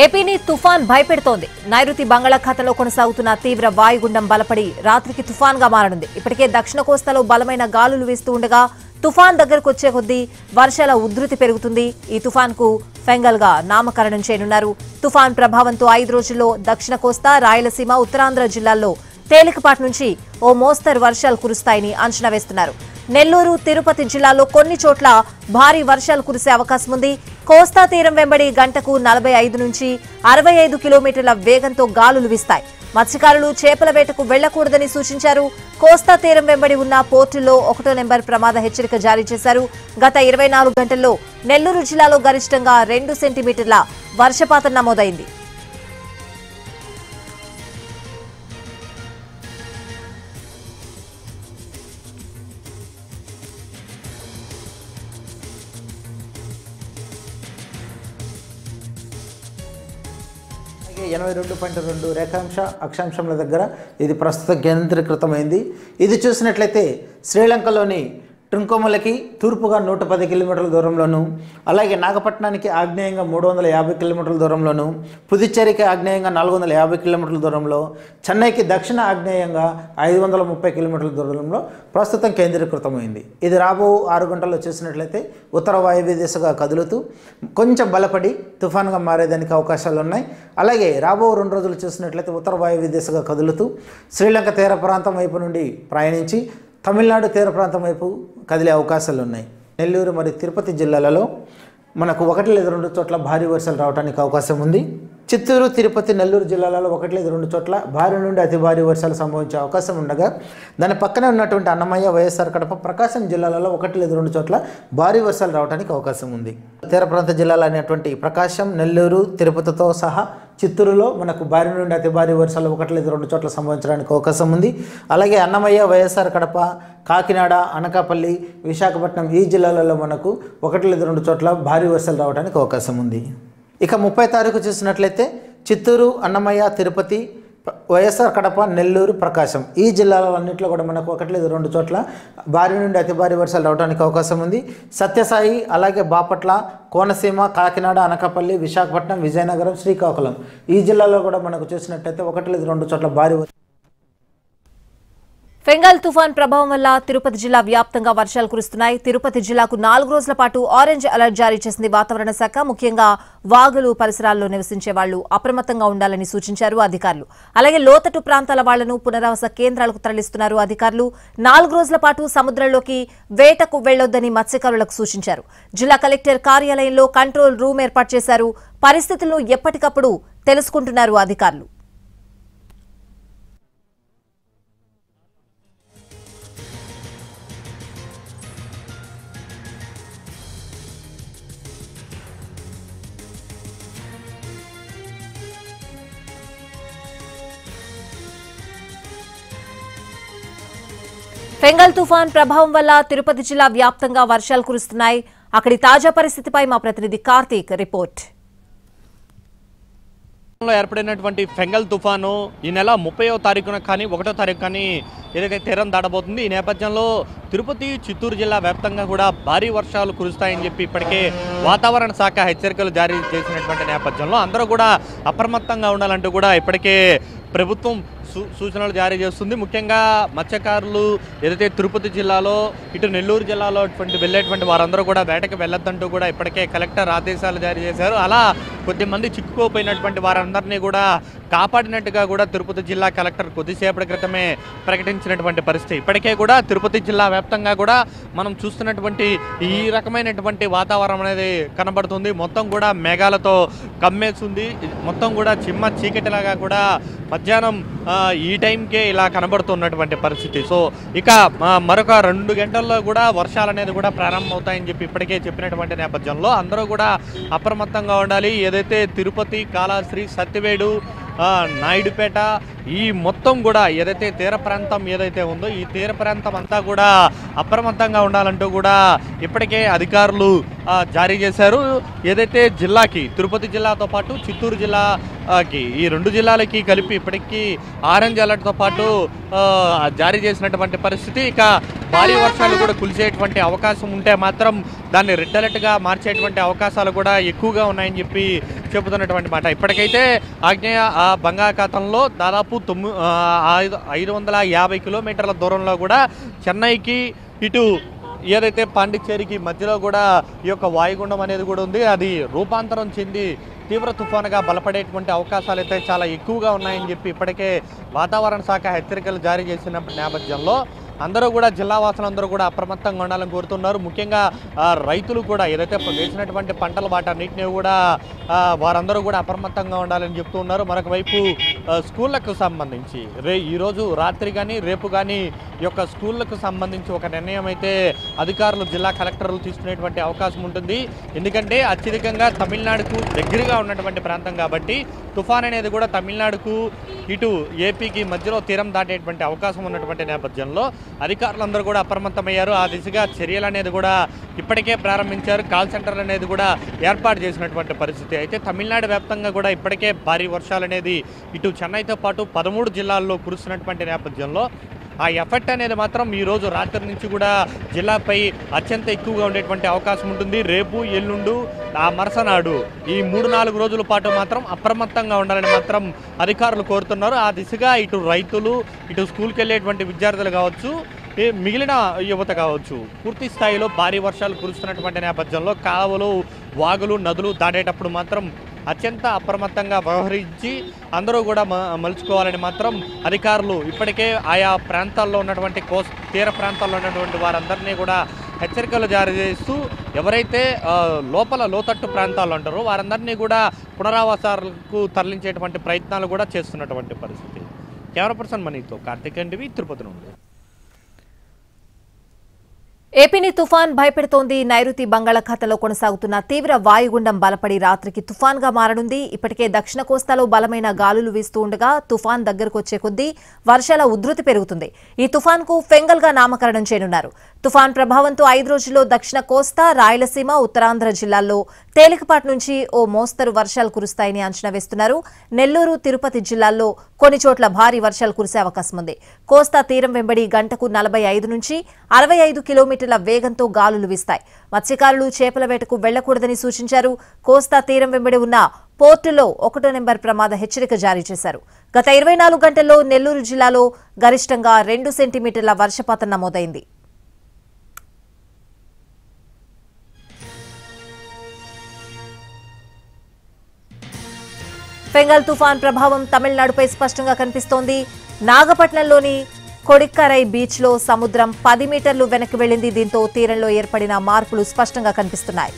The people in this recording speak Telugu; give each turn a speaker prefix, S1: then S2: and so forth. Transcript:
S1: ఏపీని తుఫాన్ భయపెడుతోంది. నైరుతి బంగాళాఖాతంలో కొనసాగుతున్న తీవ్ర వాయుగుండం బలపడి రాత్రికి తుఫాన్గా మారనుంది. ఇప్పటికే దక్షిణ కోస్తాలో బలమైన గాలులు వీస్తూ ఉండగా తుఫాన్ దగ్గరకు వచ్చే కొద్దీ వర్షాల ఉధృతి పెరుగుతుంది. ఈ తుఫాన్కు ఫెంగల్గా నామకరణం చేయనున్నారు. తుఫాన్ ప్రభావంతో 5 రోజుల్లో దక్షిణ కోస్తా, రాయలసీమ, ఉత్తరాంధ్ర జిల్లాల్లో తేలికపాటి నుంచి ఓ మోస్తరు వర్షాలు కురుస్తాయని అంచనా వేస్తున్నారు. నెల్లూరు, తిరుపతి జిల్లాలో కొన్ని చోట్ల భారీ వర్షాలు కురిసే అవకాశం ఉంది. కోస్తా తీరం వెంబడి గంటకు 45 నుంచి 65 కిలోమీటర్ల వేగంతో గాలులు వీస్తాయి. మత్స్యకారులు చేపల వేటకు వెళ్లకూడదని సూచించారు. కోస్తా తీరం వెంబడి ఉన్న పోర్టుల్లో 1వ నెంబర్ ప్రమాద హెచ్చరిక జారీ చేశారు. గత 24 గంటల్లో నెల్లూరు జిల్లాలో గరిష్టంగా 2 సెంటీమీటర్ల వర్షపాతం నమోదైంది.
S2: అలాగే 82.2 రేఖాంశ అక్షాంశంల దగ్గర ఇది ప్రస్తుతం కేంద్రీకృతమైంది. ఇది చూసినట్లయితే శ్రీలంకలోని ట్రింకోమలకి తూర్పుగా 110 కిలోమీటర్ల దూరంలోను, అలాగే నాగపట్నానికి ఆగ్నేయంగా 350 కిలోమీటర్ల దూరంలోను, పుదుచ్చేరికి ఆగ్నేయంగా 450 కిలోమీటర్ల దూరంలో, చెన్నైకి దక్షిణ ఆగ్నేయంగా 530 కిలోమీటర్ల దూరంలో ప్రస్తుతం కేంద్రీకృతమైంది. ఇది రాబో 6 గంటల్లో చూసినట్లయితే ఉత్తర వాయువ్య దిశగా కదులుతూ కొంచెం బలపడి తుఫాన్గా మారేదానికి అవకాశాలు ఉన్నాయి. అలాగే రాబో 2 రోజులు చూసినట్లయితే ఉత్తర వాయువ్య దిశగా కదులుతూ శ్రీలంక తీర ప్రాంతం వైపు నుండి ప్రయాణించి తమిళనాడు తీర ప్రాంతం వైపు కదిలే అవకాశాలు ఉన్నాయి. నెల్లూరు మరియు తిరుపతి జిల్లాలలో మనకు 1 లేదా 2 చోట్ల భారీ వర్షాలు రావడానికి అవకాశం ఉంది. చిత్తూరు, తిరుపతి, నెల్లూరు జిల్లాలలో 1 లేదా 2 చోట్ల భారీ నుండి అతి భారీ వర్షాలు సంభవించే అవకాశం ఉండగా దాని పక్కనే ఉన్నటువంటి అన్నమయ్య, వైఎస్ఆర్ కడప, ప్రకాశం జిల్లాలలో 1 లేదా 2 చోట్ల భారీ వర్షాలు రావడానికి అవకాశం ఉంది. తీర ప్రాంత జిల్లాలు అనేటువంటి ప్రకాశం, నెల్లూరు, తిరుపతితో సహా చిత్తూరులో మనకు భారీ నుండి అతి భారీ వర్షాలు 1 లేదా 2 చోట్ల సంభవించడానికి అవకాశం ఉంది. అలాగే అన్నమయ్య, వైఎస్ఆర్ కడప, కాకినాడ, అనకాపల్లి, విశాఖపట్నం ఈ జిల్లాలలో మనకు 1 లేదా 2 చోట్ల భారీ వర్షాలు రావడానికి అవకాశం ఉంది. ఇక 30 తారీఖు చూసినట్లయితే చిత్తూరు, అన్నమయ్య, తిరుపతి, వైఎస్ఆర్ కడప, నెల్లూరు, ప్రకాశం ఈ జిల్లాలన్నింటిలో కూడా మనకు 1 లేదా 2 చోట్ల భారీ నుండి అతి భారీ వర్షాలు రావడానికి అవకాశం ఉంది. సత్యసాయి, అలాగే బాపట్ల, కోనసీమ, కాకినాడ, అనకాపల్లి, విశాఖపట్నం, విజయనగరం, శ్రీకాకుళం ఈ జిల్లాలో కూడా మనకు చూసినట్లయితే 1 లేదా 2 చోట్ల భారీ
S1: ఫెంగల్ తుఫాన్ ప్రభావం వల్ల తిరుపతి జిల్లా వ్యాప్తంగా వర్షాలు కురుస్తున్నాయి. తిరుపతి జిల్లాకు 4 రోజుల పాటు ఆరెంజ్ అలర్ట్ జారీ చేసింది వాతావరణ శాఖ. ముఖ్యంగా వాగులు పరిసరాల్లో నివసించే వాళ్లు అప్రమత్తంగా ఉండాలని సూచించారు అధికారులు. అలాగే లోతట్టు ప్రాంతాల వాళ్లను పునరావాస కేంద్రాలకు తరలిస్తున్నారు అధికారులు. 4 రోజుల పాటు సముద్రంలోకి వేటకు వెళ్లొద్దని మత్స్యకారులకు సూచించారు. జిల్లా కలెక్టర్ కార్యాలయంలో కంట్రోల్ రూమ్ ఏర్పాటు చేశారు. పరిస్థితులను ఎప్పటికప్పుడు తెలుసుకుంటున్నారు అధికారులు. ఫెంగల్ తుఫాన్ ప్రభావం వల్ల తిరుపతి జిల్లా వ్యాప్తంగా వర్షాలు కురుస్తున్నాయి. అక్కడి తాజా పరిస్థితిపై మా ప్రతినిధి కార్తీక్ రిపోర్ట్.
S3: ఏర్పడినటువంటి ఫెంగల్ తుఫాను ఈ నెల 30వ తారీఖున కానీ 1వ తారీఖు కానీ ఏదైతే తీరం దాటబోతుంది. ఈ నేపథ్యంలో తిరుపతి, చిత్తూరు జిల్లా వ్యాప్తంగా కూడా భారీ వర్షాలు కురుస్తాయని చెప్పి ఇప్పటికే వాతావరణ శాఖ హెచ్చరికలు జారీ చేసినటువంటి నేపథ్యంలో అందరూ కూడా అప్రమత్తంగా ఉండాలంటూ కూడా ఇప్పటికే ప్రభుత్వం సూచనలు జారీ చేస్తుంది. ముఖ్యంగా మత్స్యకారులు ఏదైతే తిరుపతి జిల్లాలో ఇటు నెల్లూరు జిల్లాలో వెళ్ళేటువంటి వారందరూ కూడా వేటకి వెళ్ళొద్దంటూ కూడా ఇప్పటికే కలెక్టర్ ఆదేశాలు జారీ చేశారు. అలా కొద్దిమంది చిక్కుకోపోయినటువంటి వారందరినీ కూడా కాపాడినట్టుగా కూడా తిరుపతి జిల్లా కలెక్టర్ కొద్దిసేపటి క్రితమే ప్రకటించినటువంటి పరిస్థితి. ఇప్పటికే కూడా తిరుపతి జిల్లా వ్యాప్తంగా కూడా మనం చూస్తున్నటువంటి ఈ రకమైనటువంటి వాతావరణం అనేది కనబడుతుంది. మొత్తం కూడా మేఘాలతో కమ్మేస్తుంది. మొత్తం కూడా చిమ్మ చీకటిలాగా కూడా మధ్యాహ్నం ఈ టైంకే ఇలా కనబడుతున్నటువంటి పరిస్థితి. సో ఇక మరొక 2 గంటల్లో కూడా వర్షాలు అనేది కూడా ప్రారంభమవుతాయని చెప్పి ఇప్పటికే చెప్పినటువంటి నేపథ్యంలో అందరూ కూడా అప్రమత్తంగా ఉండాలి. ఏదైతే తిరుపతి, కాళహస్త్రి, సత్యవేడు, నాయుడుపేట ఈ మొత్తం కూడా ఏదైతే తీర ప్రాంతం ఏదైతే ఉందో ఈ తీర ప్రాంతం అంతా కూడా అప్రమత్తంగా ఉండాలంటూ కూడా ఇప్పటికే అధికారులు జారీ చేశారు. ఏదైతే జిల్లాకి తిరుపతి జిల్లాతో పాటు చిత్తూరు జిల్లాకి ఈ 2 జిల్లాలకి కలిపి ఇప్పటికీ ఆరెంజ్ అలర్ట్తో పాటు జారీ చేసినటువంటి పరిస్థితి. ఇక భారీ వర్షాలు కూడా కురిసేటువంటి అవకాశం ఉంటే మాత్రం దాన్ని రెడ్ అలర్ట్గా మార్చేటువంటి అవకాశాలు కూడా ఎక్కువగా ఉన్నాయని చెప్పి చెబుతున్నటువంటి మాట. ఇప్పటికైతే ఆగ్నేయ బంగాళాఖాతంలో దాదాపు 550 కిలోమీటర్ల దూరంలో కూడా చెన్నైకి ఇటు ఏదైతే పాండిచ్చేరికి మధ్యలో కూడా ఈ యొక్క వాయుగుండం అనేది కూడా ఉంది. అది రూపాంతరం చెంది తీవ్ర తుఫానుగా బలపడేటువంటి అవకాశాలు అయితే చాలా ఎక్కువగా ఉన్నాయని చెప్పి ఇప్పటికే వాతావరణ శాఖ హెచ్చరికలు జారీ చేసిన నేపథ్యంలో అందరూ కూడా జిల్లా వాసులందరూ కూడా అప్రమత్తంగా ఉండాలని కోరుతున్నారు. ముఖ్యంగా రైతులు కూడా ఏదైతే వేసినటువంటి పంటల వాటన్నిటిని కూడా వారందరూ కూడా అప్రమత్తంగా ఉండాలని చెప్తూ ఉన్నారు. మరొక వైపు స్కూళ్లకు సంబంధించి ఈరోజు రాత్రి కానీ రేపు కానీ ఈ యొక్క స్కూళ్లకు సంబంధించి ఒక నిర్ణయం అయితే అధికారులు జిల్లా కలెక్టర్లు తీసుకునేటువంటి అవకాశం ఉంటుంది. ఎందుకంటే అత్యధికంగా తమిళనాడుకు దగ్గరగా ఉన్నటువంటి ప్రాంతం కాబట్టి తుఫాన్ అనేది కూడా తమిళనాడుకు ఇటు ఏపీకి మధ్యలో తీరం దాటేటువంటి అవకాశం ఉన్నటువంటి నేపథ్యంలో అధికారులందరూ కూడా అప్రమత్తమయ్యారు. ఆ దిశగా చర్యలు అనేది కూడా ఇప్పటికే ప్రారంభించారు. కాల్ సెంటర్లు అనేది కూడా ఏర్పాటు చేసినటువంటి పరిస్థితి. అయితే తమిళనాడు వ్యాప్తంగా కూడా ఇప్పటికే భారీ వర్షాలు అనేది ఇటు చెన్నైతో పాటు 13 జిల్లాల్లో కురుస్తున్నటువంటి నేపథ్యంలో ఆ ఎఫెక్ట్ అనేది మాత్రం ఈరోజు రాత్రి నుంచి కూడా జిల్లాపై అత్యంత ఎక్కువగా ఉండేటువంటి అవకాశం ఉంటుంది. రేపు ఎల్లుండు ఆ మరుసనాడు ఈ 3-4 రోజుల పాటు మాత్రం అప్రమత్తంగా ఉండాలని మాత్రం అధికారులు కోరుతున్నారు. ఆ దిశగా ఇటు రైతులు ఇటు స్కూల్కి వెళ్ళేటువంటి విద్యార్థులు కావచ్చు మిగిలిన యువత కావచ్చు పూర్తి స్థాయిలో భారీ వర్షాలు కురుస్తున్నటువంటి నేపథ్యంలో కాలువలు వాగులు నదులు దాటేటప్పుడు మాత్రం అత్యంత అప్రమత్తంగా వ్యవహరించి అందరూ కూడా మలుచుకోవాలని మాత్రం అధికారులు ఇప్పటికే ఆయా ప్రాంతాల్లో ఉన్నటువంటి తీర ప్రాంతాల్లో ఉన్నటువంటి వారందరినీ కూడా హెచ్చరికలు జారీ చేస్తూ ఎవరైతే లోతట్టు ప్రాంతాల్లో ఉంటారో వారందరినీ కూడా పునరావాసాలకు తరలించేటువంటి ప్రయత్నాలు కూడా చేస్తున్నటువంటి పరిస్థితి. కెమెరా పర్సన్ మనీతో కార్తిక్ ఎన్టీవీ తిరుపతి నుండి.
S1: ఏపీని తుఫాన్ భయపెడుతోంది. నైరుతి బంగాళాఖాతంలో కొనసాగుతున్న తీవ్ర వాయుగుండం బలపడి రాత్రికి తుఫాన్గా మారనుంది. ఇప్పటికే దక్షిణ కోస్తాలో బలమైన గాలులు వీస్తూ ఉండగా తుఫాన్ దగ్గరకు వచ్చే కొద్దీ వర్షాల ఉధృతి పెరుగుతుంది. ఈ తుఫాన్కు ఫెంగల్గా నామకరణం చేయనున్నారు. తుఫాన్ ప్రభావంతో 5 రోజుల్లో దక్షిణ కోస్తా, రాయలసీమ, ఉత్తరాంధ్ర జిల్లాల్లో తేలికపాటి నుంచి ఓ మోస్తరు వర్షాలు కురుస్తాయని అంచనా వేస్తున్నారు. నెల్లూరు, తిరుపతి జిల్లాల్లో కొన్ని చోట్ల భారీ వర్షాలు కురిసే అవకాశం ఉంది. కోస్తా తీరం వెంబడి గంటకు 45 నుంచి 65 కిలోమీటర్ల వేగంతో గాలులు వీస్తాయి. మత్స్యకారులు చేపల వేటకు వెళ్లకూడదని సూచించారు. కోస్తా తీరం వెంబడి ఉన్న పోర్టులో 1వ నెంబర్ ప్రమాద హెచ్చరిక జారీ చేశారు. గత 24 గంటల్లో నెల్లూరు జిల్లాలో గరిష్టంగా 2 సెంటీమీటర్ల వర్షపాతం నమోదైంది. ఫెంగల్ తుఫాన్ ప్రభావం తమిళనాడుపై స్పష్టంగా కనిపిస్తోంది. నాగపట్నంలోని కొడిక్కరై బీచ్లో సముద్రం 10 మీటర్లు వెనక్కి వెళ్లింది. దీంతో తీరంలో ఏర్పడిన మార్పులు స్పష్టంగా కనిపిస్తున్నాయి.